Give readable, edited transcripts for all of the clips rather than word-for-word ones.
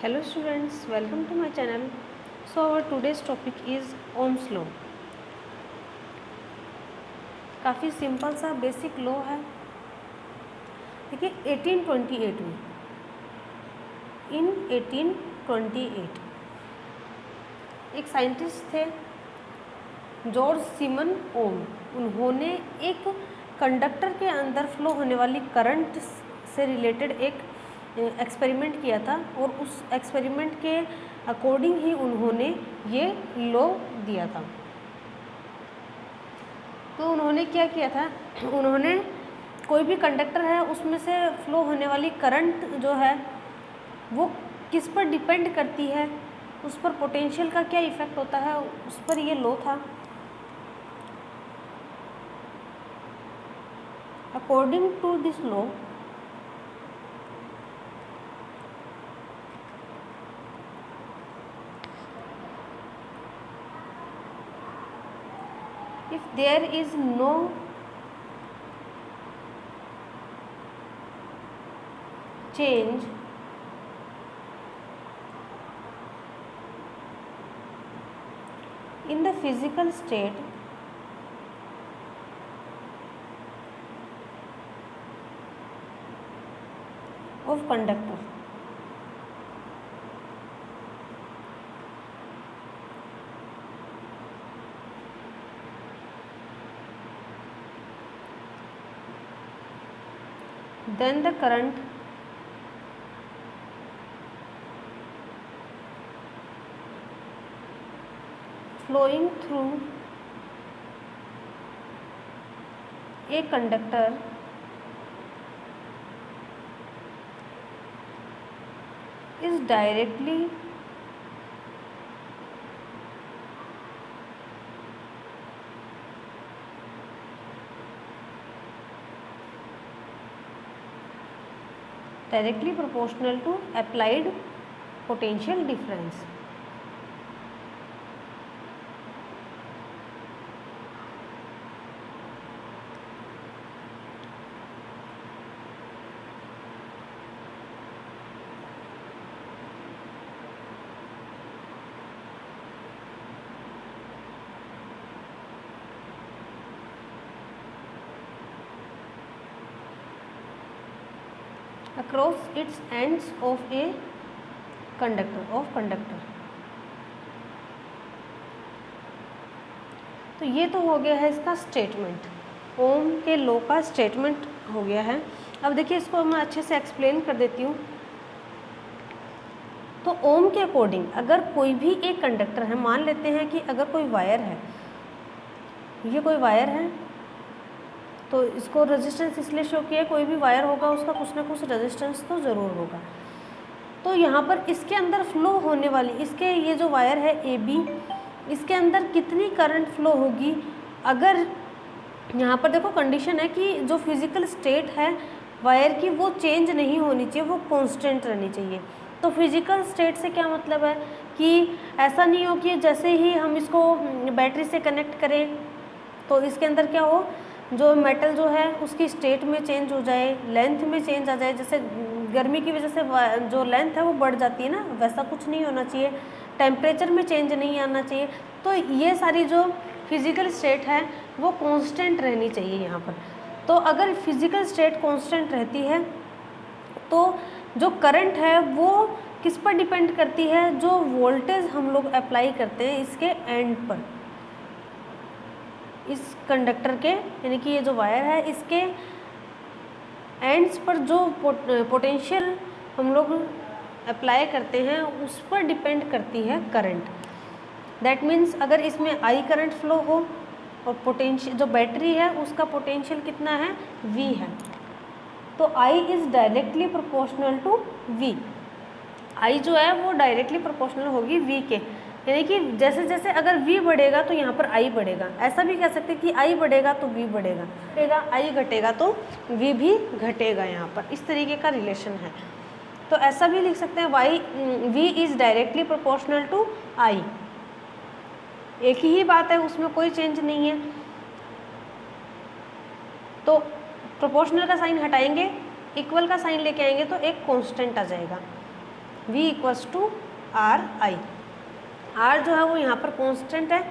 Hello students, welcome to my channel. So our today's topic is Ohm's law. काफ़ी simple सा basic law है। देखिए 1828 में इन 1828 एक साइंटिस्ट थे जॉर्ज सिमन ओम। उन्होंने एक कंडक्टर के अंदर फ्लो होने वाली करंट से रिलेटेड एक एक्सपेरिमेंट किया था और उस एक्सपेरिमेंट के अकॉर्डिंग ही उन्होंने ये लॉ दिया था। तो उन्होंने क्या किया था, उन्होंने कोई भी कंडक्टर है उसमें से फ्लो होने वाली करंट जो है वो किस पर डिपेंड करती है, उस पर पोटेंशियल का क्या इफ़ेक्ट होता है, उस पर ये लॉ था। According to this law if there is no change in the physical state of conductor, then the current flowing through a conductor is directly proportional to applied potential difference। across its ends of a conductor। तो ये तो हो गया है इसका statement, ओम के law का statement हो गया है। अब देखिए इसको मैं अच्छे से एक्सप्लेन कर देती हूँ। तो ओम के अकॉर्डिंग अगर कोई भी एक कंडक्टर है, मान लेते हैं कि अगर कोई वायर है, ये कोई वायर है, तो इसको रेजिस्टेंस इसलिए शो किया, कोई भी वायर होगा उसका कुछ ना कुछ रेजिस्टेंस तो ज़रूर होगा। तो यहाँ पर इसके अंदर फ्लो होने वाली, इसके ये जो वायर है ए बी, इसके अंदर कितनी करंट फ्लो होगी। अगर यहाँ पर देखो कंडीशन है कि जो फिज़िकल स्टेट है वायर की वो चेंज नहीं होनी चाहिए, वो कांस्टेंट रहनी चाहिए। तो फिज़िकल स्टेट से क्या मतलब है कि ऐसा नहीं हो कि जैसे ही हम इसको बैटरी से कनेक्ट करें तो इसके अंदर क्या हो, जो मेटल जो है उसकी स्टेट में चेंज हो जाए, लेंथ में चेंज आ जाए। जैसे गर्मी की वजह से जो लेंथ है वो बढ़ जाती है ना, वैसा कुछ नहीं होना चाहिए। टेम्परेचर में चेंज नहीं आना चाहिए। तो ये सारी जो फिज़िकल स्टेट है वो कांस्टेंट रहनी चाहिए यहाँ पर। तो अगर फिज़िकल स्टेट कांस्टेंट रहती है तो जो करंट है वो किस पर डिपेंड करती है, जो वोल्टेज हम लोग अप्लाई करते हैं इसके एंड पर, इस कंडक्टर के, यानी कि ये जो वायर है इसके एंड्स पर जो पोटेंशियल हम लोग अप्लाई करते हैं उस पर डिपेंड करती है करंट। दैट मीन्स अगर इसमें आई करंट फ्लो हो और पोटेंशियल जो बैटरी है उसका पोटेंशियल कितना है, V है, तो I is directly proportional to V। I जो है वो डायरेक्टली प्रोपोर्शनल होगी V के, यानी कि जैसे जैसे अगर V बढ़ेगा तो यहाँ पर I बढ़ेगा। ऐसा भी कह सकते हैं कि I बढ़ेगा तो V बढ़ेगा, I घटेगा तो V भी घटेगा। यहाँ पर इस तरीके का रिलेशन है। तो ऐसा भी लिख सकते हैं V is directly proportional to I। एक ही बात है, उसमें कोई चेंज नहीं है। तो प्रोपोर्शनल का साइन हटाएंगे, इक्वल का साइन लेके आएंगे तो एक कांस्टेंट आ जाएगा। V equals to R I. R जो है वो यहाँ पर कांस्टेंट है,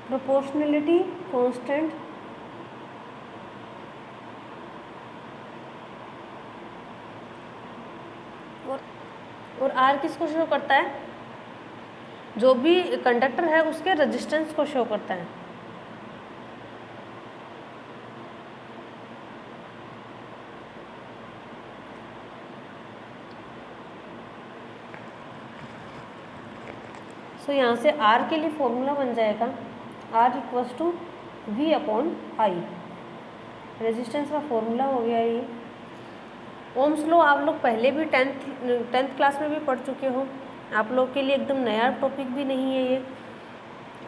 प्रोपोर्शनलिटी कांस्टेंट, और आर किसको शो करता है, जो भी कंडक्टर है उसके रेजिस्टेंस को शो करता है। तो यहाँ से R के लिए फॉर्मूला बन जाएगा R equals to V upon I. Resistance का फॉर्मूला हो गया ये। ओम्स लॉ आप लोग पहले भी टेंथ क्लास में भी पढ़ चुके हो, आप लोग के लिए एकदम नया टॉपिक भी नहीं है ये।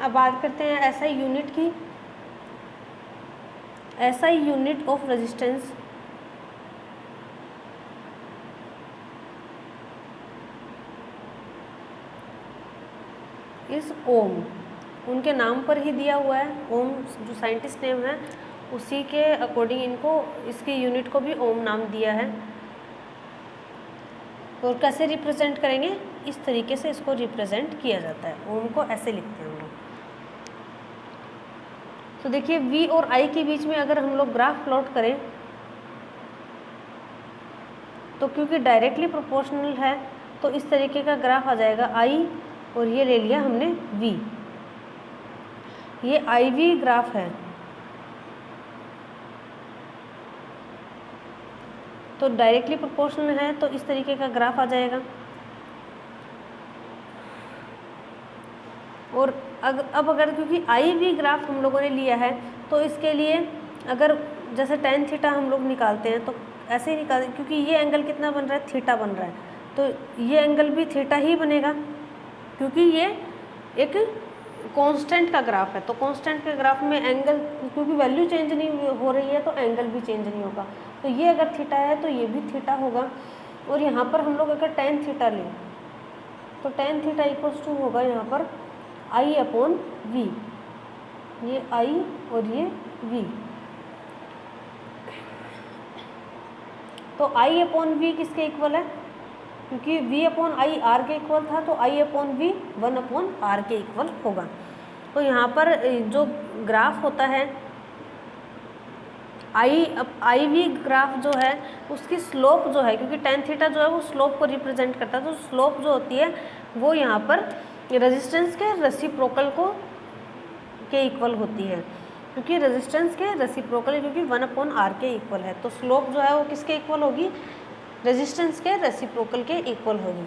अब बात करते हैं एसआई यूनिट की। एसआई यूनिट ऑफ रेजिस्टेंस इस ओम, उनके नाम पर ही दिया हुआ है। ओम जो साइंटिस्ट नेम है उसी के अकॉर्डिंग इनको, इसकी यूनिट को भी ओम नाम दिया है। और कैसे रिप्रेजेंट करेंगे, इस तरीके से इसको रिप्रेजेंट किया जाता है। ओम को ऐसे लिखते हैं हम लोग। तो देखिए V और I के बीच में अगर हम लोग ग्राफ प्लॉट करें तो क्योंकि डायरेक्टली प्रोपोर्शनल है तो इस तरीके का ग्राफ आ जाएगा I, और ये ले लिया हमने V। ये IV ग्राफ है, तो डायरेक्टली प्रोपोर्शनल है तो इस तरीके का ग्राफ आ जाएगा। और अब अगर क्योंकि IV ग्राफ हम लोगों ने लिया है तो इसके लिए अगर जैसे tan थीटा हम लोग निकालते हैं तो ऐसे ही निकालते, क्योंकि ये एंगल कितना बन रहा है, थीटा बन रहा है, तो ये एंगल भी थीटा ही बनेगा, क्योंकि ये एक कांस्टेंट का ग्राफ है। तो कांस्टेंट के ग्राफ में एंगल, क्योंकि वैल्यू चेंज नहीं हो रही है तो एंगल भी चेंज नहीं होगा। तो ये अगर थीटा है तो ये भी थीटा होगा। और यहाँ पर हम लोग अगर tan थीटा लें तो tan थीटा इक्वल्स टू होगा यहाँ पर I अपॉन V। ये I और ये V, तो I अपॉन V किसके इक्वल है, क्योंकि V अपॉन आई R के इक्वल था तो I upon V 1 upon R के इक्वल होगा। तो यहाँ पर जो ग्राफ होता है IV ग्राफ जो है उसकी स्लोप जो है, क्योंकि tan थीटा जो है वो स्लोप को रिप्रेजेंट करता है, तो स्लोप जो होती है वो यहाँ पर रेजिस्टेंस के रेसिप्रोकल के इक्वल होती है, क्योंकि रेजिस्टेंस के रेसिप्रोकल, क्योंकि 1 अपॉन R के इक्वल है, तो स्लोप जो है वो किसके इक्वल होगी, रेजिस्टेंस के रेसिप्रोकल के इक्वल होगी।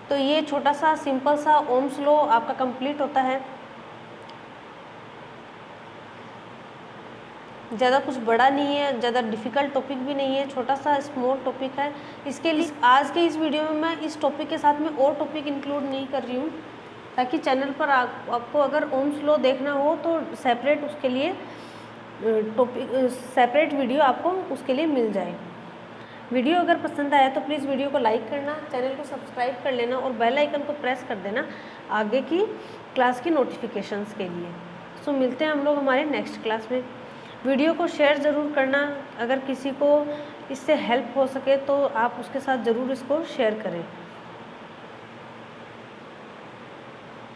तो ये छोटा सा सिंपल सा ओम्स लॉ आपका कंप्लीट होता है। ज़्यादा कुछ बड़ा नहीं है, ज़्यादा डिफ़िकल्ट टॉपिक भी नहीं है, छोटा सा स्मॉल टॉपिक है। इसके लिए आज के इस वीडियो में मैं इस टॉपिक के साथ में और टॉपिक इंक्लूड नहीं कर रही हूँ, ताकि चैनल पर आपको अगर ओम्स लॉ देखना हो तो सेपरेट उसके लिए टॉपिक, सेपरेट वीडियो आपको उसके लिए मिल जाए। वीडियो अगर पसंद आया तो प्लीज़ वीडियो को लाइक करना, चैनल को सब्सक्राइब कर लेना और बेल आइकन को प्रेस कर देना आगे की क्लास की नोटिफिकेशंस के लिए। सो मिलते हैं हम लोग हमारे नेक्स्ट क्लास में। वीडियो को शेयर ज़रूर करना, अगर किसी को इससे हेल्प हो सके तो आप उसके साथ ज़रूर इसको शेयर करें।